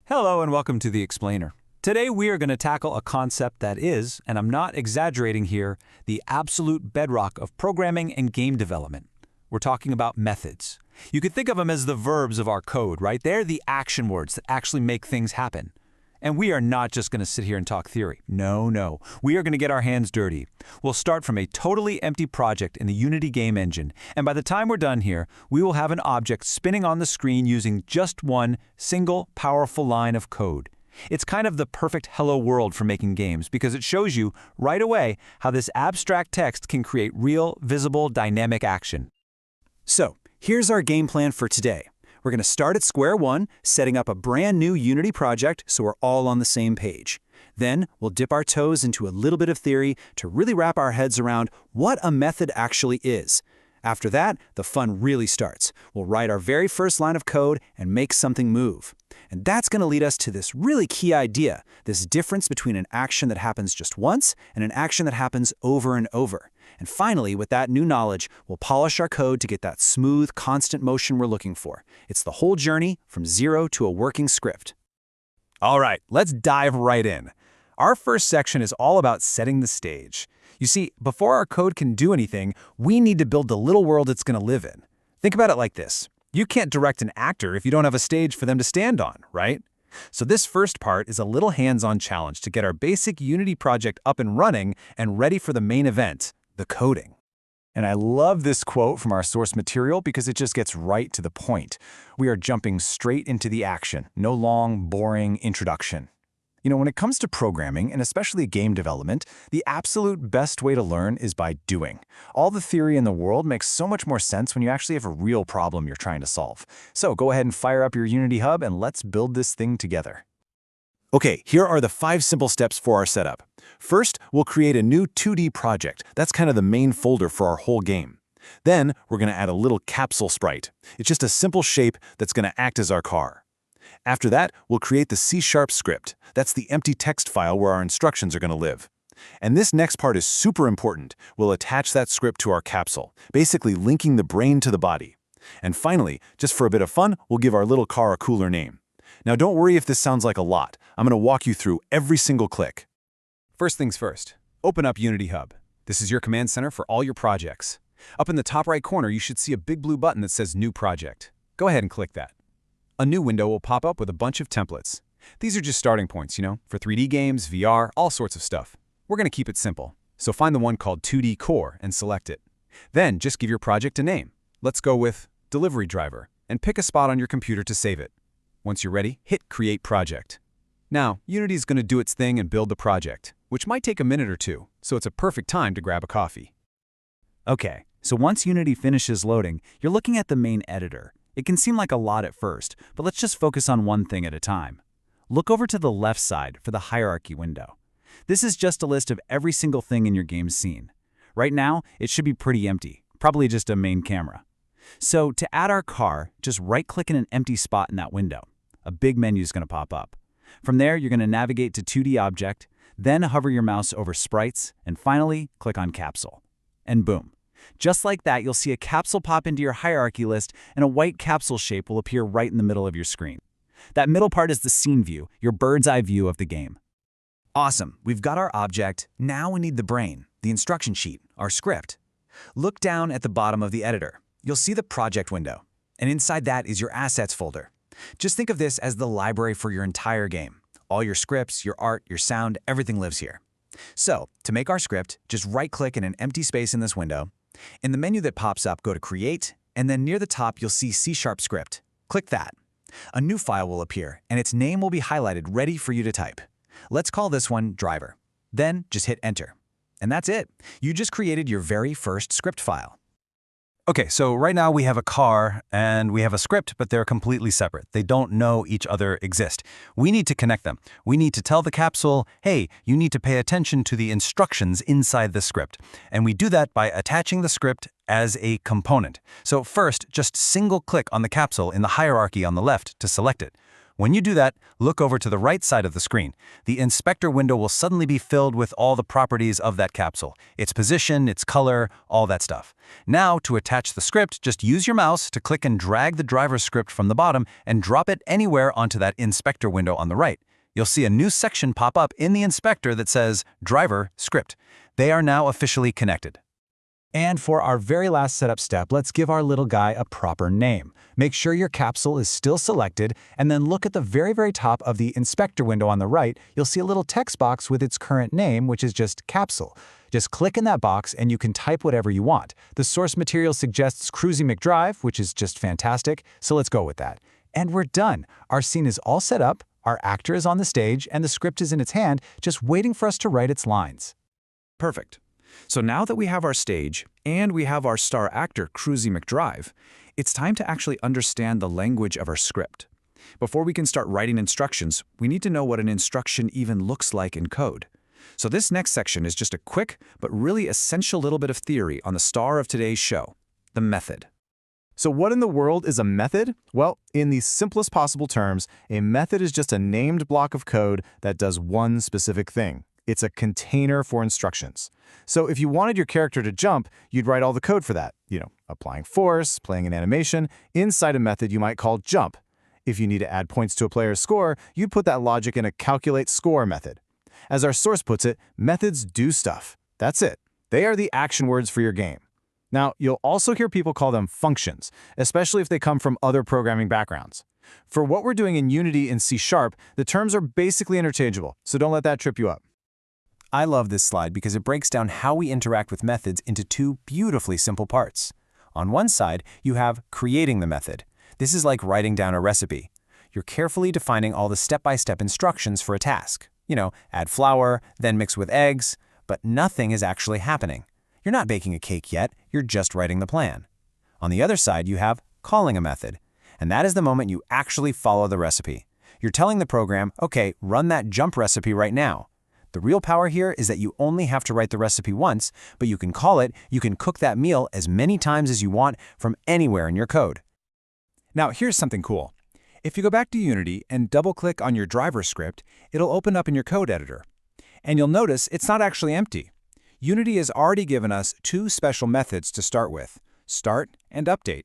Hello and welcome to The Explainer. Today we are going to tackle a concept that is, and I'm not exaggerating here, the absolute bedrock of programming and game development. We're talking about methods. You could think of them as the verbs of our code, right? They're the action words that actually make things happen. And we are not just going to sit here and talk theory. No. We are going to get our hands dirty. We'll start from a totally empty project in the Unity game engine, and by the time we're done here, we will have an object spinning on the screen using just one single powerful line of code. It's kind of the perfect hello world for making games because it shows you right away how this abstract text can create real, visible, dynamic action. So, here's our game plan for today. We're going to start at square one, setting up a brand new Unity project so we're all on the same page. Then, we'll dip our toes into a little bit of theory to really wrap our heads around what a method actually is. After that, the fun really starts. We'll write our very first line of code and make something move. And that's going to lead us to this really key idea, this difference between an action that happens just once and an action that happens over and over. And finally, with that new knowledge, we'll polish our code to get that smooth, constant motion we're looking for. It's the whole journey from zero to a working script. All right, let's dive right in. Our first section is all about setting the stage. You see, before our code can do anything, we need to build the little world it's going to live in. Think about it like this. You can't direct an actor if you don't have a stage for them to stand on, right? So this first part is a little hands-on challenge to get our basic Unity project up and running and ready for the main event, the coding. And I love this quote from our source material because it just gets right to the point. We are jumping straight into the action, no long, boring introduction. You know, when it comes to programming, and especially game development, the absolute best way to learn is by doing. All the theory in the world makes so much more sense when you actually have a real problem you're trying to solve. So go ahead and fire up your Unity Hub and let's build this thing together. Okay, here are the 5 simple steps for our setup. First, we'll create a new 2D project. That's kind of the main folder for our whole game. Then, we're going to add a little capsule sprite. It's just a simple shape that's going to act as our car. After that, we'll create the C# script. That's the empty text file where our instructions are going to live. And this next part is super important. We'll attach that script to our capsule, basically linking the brain to the body. And finally, just for a bit of fun, we'll give our little car a cooler name. Now don't worry if this sounds like a lot. I'm going to walk you through every single click. First things first, open up Unity Hub. This is your command center for all your projects. Up in the top right corner, you should see a big blue button that says New Project. Go ahead and click that. A new window will pop up with a bunch of templates. These are just starting points, for 3D games, VR, all sorts of stuff. We're going to keep it simple, so find the one called 2D Core and select it. Then just give your project a name. Let's go with Delivery Driver, and pick a spot on your computer to save it. Once you're ready, hit Create Project. Now, Unity is going to do its thing and build the project, which might take a minute or two, so it's a perfect time to grab a coffee. Okay, so once Unity finishes loading, you're looking at the main editor. It can seem like a lot at first, but let's just focus on one thing at a time. Look over to the left side for the hierarchy window. This is just a list of every single thing in your game's scene. Right now, it should be pretty empty, probably just a main camera. So to add our car, just right-click in an empty spot in that window. A big menu is going to pop up. From there, you're going to navigate to 2D Object, then hover your mouse over Sprites, and finally, click on Capsule. And boom. Just like that, you'll see a capsule pop into your hierarchy list, and a white capsule shape will appear right in the middle of your screen. That middle part is the scene view, your bird's-eye view of the game. Awesome, we've got our object. Now we need the brain, the instruction sheet, our script. Look down at the bottom of the editor. You'll see the project window, and inside that is your assets folder. Just think of this as the library for your entire game. All your scripts, your art, your sound, everything lives here. So, to make our script, just right-click in an empty space in this window. In the menu that pops up, go to Create, and then near the top you'll see C# script. Click that. A new file will appear, and its name will be highlighted ready for you to type. Let's call this one Driver. Then just hit Enter. And that's it. You just created your very first script file. Okay, so right now we have a car and we have a script, but they're completely separate. They don't know each other exist. We need to connect them. We need to tell the capsule, hey, you need to pay attention to the instructions inside the script. And we do that by attaching the script as a component. So first, just single-click on the capsule in the hierarchy on the left to select it. When you do that, look over to the right side of the screen. The inspector window will suddenly be filled with all the properties of that capsule, its position, its color, all that stuff. Now, to attach the script, just use your mouse to click and drag the driver's script from the bottom and drop it anywhere onto that inspector window on the right. You'll see a new section pop up in the inspector that says Driver Script. They are now officially connected. And for our very last setup step, let's give our little guy a proper name. Make sure your capsule is still selected, and then look at the very top of the inspector window on the right. You'll see a little text box with its current name, which is just capsule. Just click in that box and you can type whatever you want. The source material suggests Cruisy McDrive, which is just fantastic, so let's go with that. And we're done. Our scene is all set up, our actor is on the stage, and the script is in its hand, just waiting for us to write its lines. Perfect. So now that we have our stage and we have our star actor, Cruisy McDrive, it's time to actually understand the language of our script. Before we can start writing instructions, we need to know what an instruction even looks like in code. So this next section is just a quick but really essential little bit of theory on the star of today's show, the method. So what in the world is a method? Well, in the simplest possible terms, a method is just a named block of code that does one specific thing. It's a container for instructions. So if you wanted your character to jump, you'd write all the code for that. Applying force, playing an animation. Inside a method you might call jump. If you need to add points to a player's score, you'd put that logic in a calculate score method. As our source puts it, methods do stuff. That's it. They are the action words for your game. Now, you'll also hear people call them functions, especially if they come from other programming backgrounds. For what we're doing in Unity and C#, the terms are basically interchangeable, so don't let that trip you up. I love this slide because it breaks down how we interact with methods into two beautifully simple parts. On one side, you have creating the method. This is like writing down a recipe. You're carefully defining all the step-by-step instructions for a task. Add flour, then mix with eggs, but nothing is actually happening. You're not baking a cake yet, you're just writing the plan. On the other side, you have calling a method, and that is the moment you actually follow the recipe. You're telling the program, okay, run that jump recipe right now. The real power here is that you only have to write the recipe once, but you can call it, you can cook that meal as many times as you want from anywhere in your code. Now, here's something cool. If you go back to Unity and double-click on your driver script, it'll open up in your code editor. And you'll notice it's not actually empty. Unity has already given us two special methods to start with, start and update.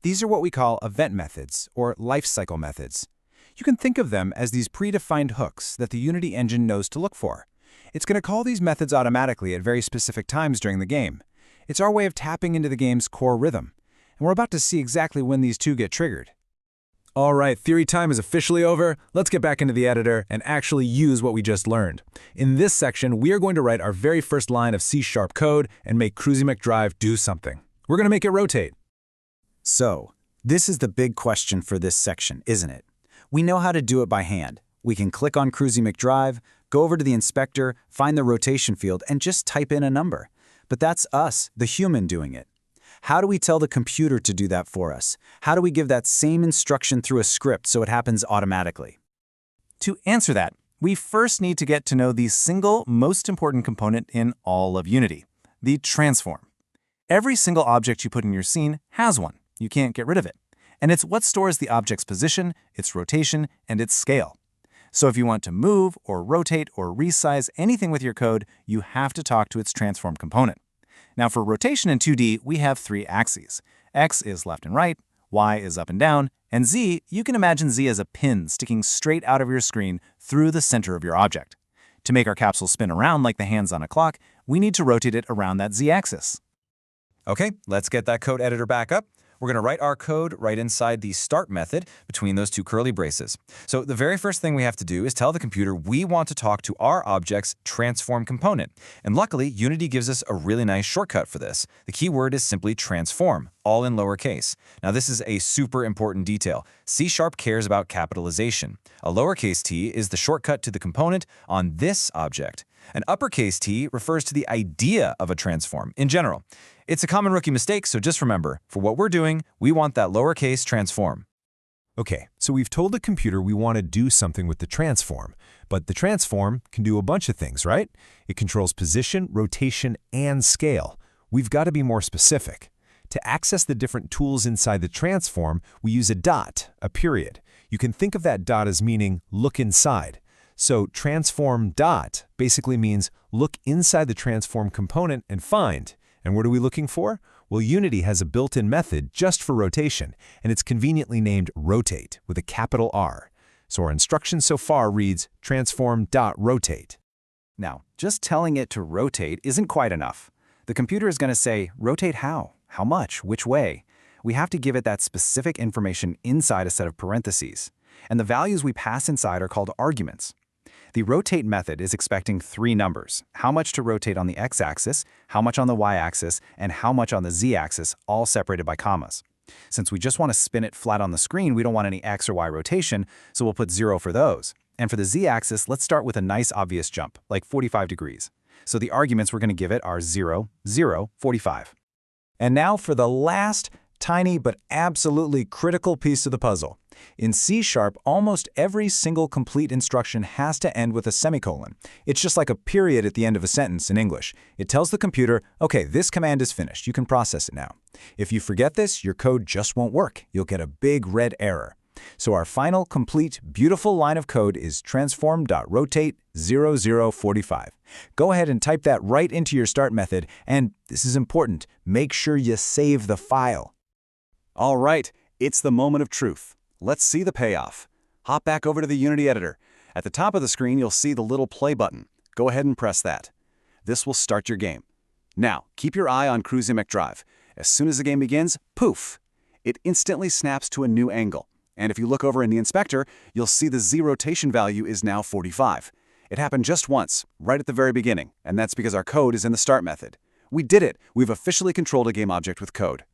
These are what we call event methods, or lifecycle methods. You can think of them as these predefined hooks that the Unity engine knows to look for. It's going to call these methods automatically at very specific times during the game. It's our way of tapping into the game's core rhythm. And we're about to see exactly when these two get triggered. All right, theory time is officially over. Let's get back into the editor and actually use what we just learned. In this section, we are going to write our very first line of C# code and make Cruisy McDrive do something. We're going to make it rotate. So, this is the big question for this section, isn't it? We know how to do it by hand. We can click on Cruisy McDrive, go over to the inspector, find the rotation field, and just type in a number. But that's us, the human, doing it. How do we tell the computer to do that for us? How do we give that same instruction through a script so it happens automatically? To answer that, we first need to get to know the single most important component in all of Unity, the transform. Every single object you put in your scene has one. You can't get rid of it. And it's what stores the object's position, its rotation, and its scale. So if you want to move or rotate or resize anything with your code, you have to talk to its transform component. Now for rotation in 2D, we have three axes. X is left and right, Y is up and down, and Z, you can imagine Z as a pin sticking straight out of your screen through the center of your object. To make our capsule spin around like the hands on a clock, we need to rotate it around that Z-axis. Okay, let's get that code editor back up. We're going to write our code right inside the start method between those two curly braces. So the very first thing we have to do is tell the computer we want to talk to our object's transform component. And luckily, Unity gives us a really nice shortcut for this. The key word is simply transform, all in lowercase. Now this is a super important detail. C# cares about capitalization. A lowercase t is the shortcut to the component on this object. An uppercase T refers to the idea of a transform in general. It's a common rookie mistake, so just remember, for what we're doing, we want that lowercase transform. Okay, so we've told the computer we want to do something with the transform, but the transform can do a bunch of things, right? It controls position, rotation, and scale. We've got to be more specific. To access the different tools inside the transform, we use a dot, a period. You can think of that dot as meaning look inside. So transform dot basically means look inside the transform component and find. And what are we looking for? Well, Unity has a built-in method just for rotation, and it's conveniently named rotate with a capital R. So our instruction so far reads transform.rotate. Now, just telling it to rotate isn't quite enough. The computer is going to say, rotate how? How much? Which way? We have to give it that specific information inside a set of parentheses. And the values we pass inside are called arguments. The rotate method is expecting 3 numbers: how much to rotate on the x-axis, how much on the y-axis, and how much on the z-axis, all separated by commas. Since we just want to spin it flat on the screen, we don't want any x or y rotation, so we'll put 0 for those. And for the z-axis, let's start with a nice obvious jump, like 45 degrees. So the arguments we're going to give it are 0, 0, 45. And now for the last, tiny but absolutely critical piece of the puzzle. In C#, almost every single complete instruction has to end with a semicolon. It's just like a period at the end of a sentence in English. It tells the computer, okay, this command is finished, you can process it now. If you forget this, your code just won't work. You'll get a big red error. So our final, complete, beautiful line of code is transform.rotate 0045. Go ahead and type that right into your start method, and this is important, make sure you save the file. All right, it's the moment of truth. Let's see the payoff. Hop back over to the Unity editor. At the top of the screen, you'll see the little play button. Go ahead and press that. This will start your game. Now, keep your eye on Cruising McDrive. As soon as the game begins, poof! It instantly snaps to a new angle. And if you look over in the inspector, you'll see the Z rotation value is now 45. It happened just once, right at the very beginning, and that's because our code is in the start method. We did it! We've officially controlled a game object with code.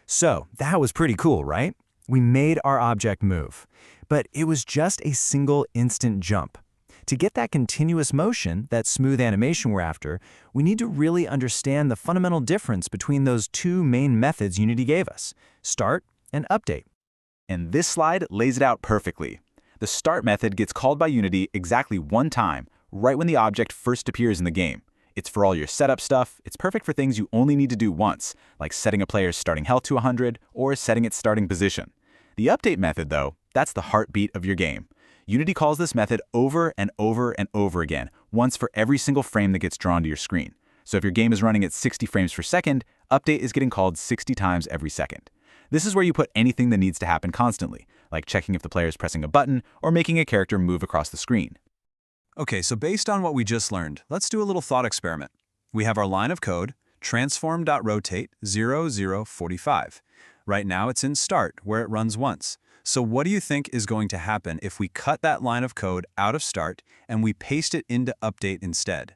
So that was pretty cool, right? We made our object move, but it was just a single instant jump. To get that continuous motion, that smooth animation we're after, we need to really understand the fundamental difference between those 2 main methods Unity gave us, start and update. And this slide lays it out perfectly. The start method gets called by Unity exactly one time, right when the object first appears in the game. It's for all your setup stuff. It's perfect for things you only need to do once, like setting a player's starting health to 100 or setting its starting position. The update method, though, that's the heartbeat of your game. Unity calls this method over and over and over again, once for every single frame that gets drawn to your screen. So if your game is running at 60 frames per second, update is getting called 60 times every second. This is where you put anything that needs to happen constantly, like checking if the player is pressing a button or making a character move across the screen. Okay, so based on what we just learned, let's do a little thought experiment. We have our line of code, transform.rotate 0045. Right now it's in start, where it runs once. So what do you think is going to happen if we cut that line of code out of start and we paste it into update instead?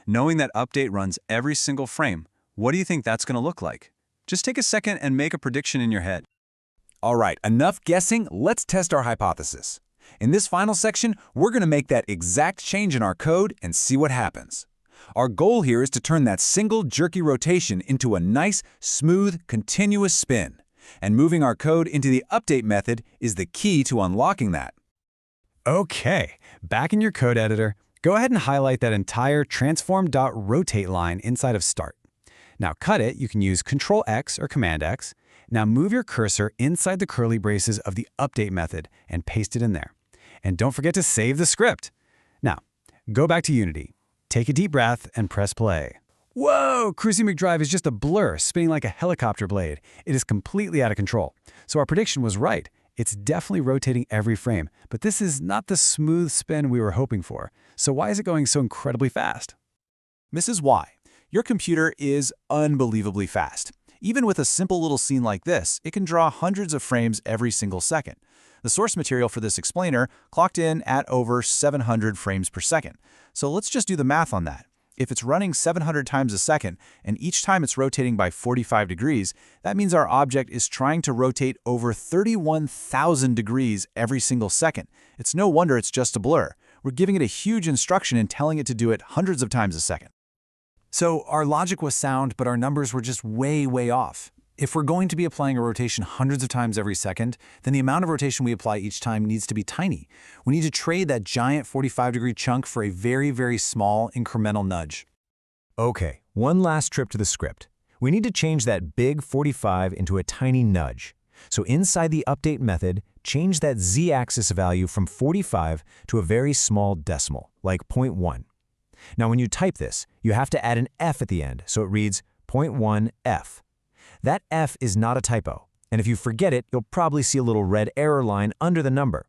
Knowing that update runs every single frame, what do you think that's going to look like? Just take a second and make a prediction in your head. All right, enough guessing, let's test our hypothesis. In this final section, we're going to make that exact change in our code and see what happens. Our goal here is to turn that single jerky rotation into a nice, smooth, continuous spin. And moving our code into the update method is the key to unlocking that. Okay, back in your code editor, go ahead and highlight that entire transform.rotate line inside of start. Now cut it, you can use Ctrl-X or Command-X. Now move your cursor inside the curly braces of the update method and paste it in there. And don't forget to save the script. Now, go back to Unity. Take a deep breath and press play. Whoa! Cruising McDrive is just a blur, spinning like a helicopter blade. It is completely out of control. So our prediction was right. It's definitely rotating every frame, but this is not the smooth spin we were hoping for. So why is it going so incredibly fast? Mrs. Y, your computer is unbelievably fast. Even with a simple little scene like this, it can draw hundreds of frames every single second. The source material for this explainer clocked in at over 700 frames per second. So let's just do the math on that. If it's running 700 times a second, and each time it's rotating by 45 degrees, that means our object is trying to rotate over 31,000 degrees every single second. It's no wonder it's just a blur. We're giving it a huge instruction and telling it to do it hundreds of times a second. So our logic was sound, but our numbers were just way off. If we're going to be applying a rotation hundreds of times every second, then the amount of rotation we apply each time needs to be tiny. We need to trade that giant 45-degree chunk for a very small incremental nudge. Okay, one last trip to the script. We need to change that big 45 into a tiny nudge. So inside the update method, change that z-axis value from 45 to a very small decimal, like 0.1. Now when you type this, you have to add an f at the end, so it reads 0.1f. That f is not a typo, and if you forget it, you'll probably see a little red error line under the number.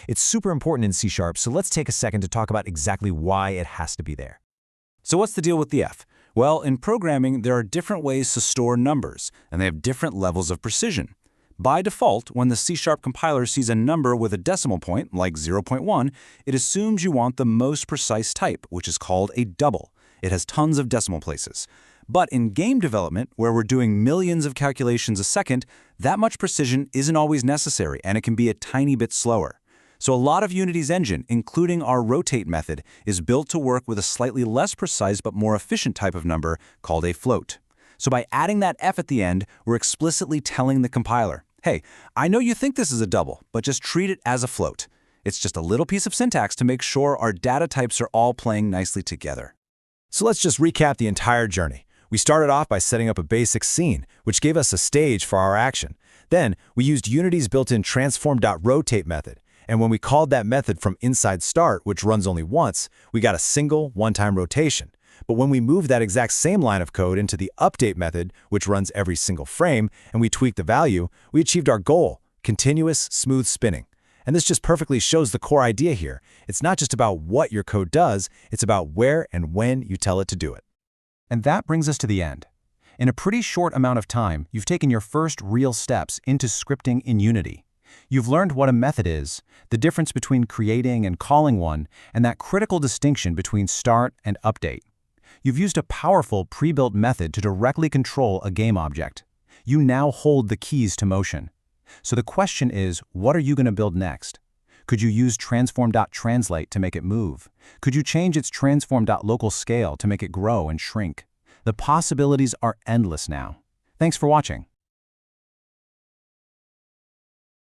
It's super important in C#, so let's take a second to talk about exactly why it has to be there. So what's the deal with the f? Well, in programming, there are different ways to store numbers, and they have different levels of precision. By default, when the C# compiler sees a number with a decimal point, like 0.1, it assumes you want the most precise type, which is called a double. It has tons of decimal places. But in game development, where we're doing millions of calculations a second, that much precision isn't always necessary, and it can be a tiny bit slower. So a lot of Unity's engine, including our rotate method, is built to work with a slightly less precise but more efficient type of number called a float. So by adding that f at the end, we're explicitly telling the compiler, hey, I know you think this is a double, but just treat it as a float. It's just a little piece of syntax to make sure our data types are all playing nicely together. So let's just recap the entire journey. We started off by setting up a basic scene, which gave us a stage for our action. Then we used Unity's built-in transform.rotate method. And when we called that method from inside start, which runs only once, we got a single one-time rotation. But when we moved that exact same line of code into the update method, which runs every single frame, and we tweaked the value, we achieved our goal, continuous, smooth spinning. And this just perfectly shows the core idea here. It's not just about what your code does, it's about where and when you tell it to do it. And that brings us to the end. In a pretty short amount of time, you've taken your first real steps into scripting in Unity. You've learned what a method is, the difference between creating and calling one, and that critical distinction between start and update. You've used a powerful pre-built method to directly control a game object. You now hold the keys to motion. So the question is, what are you going to build next? Could you use transform.translate to make it move? Could you change its transform.local scale to make it grow and shrink? The possibilities are endless now. Thanks for watching.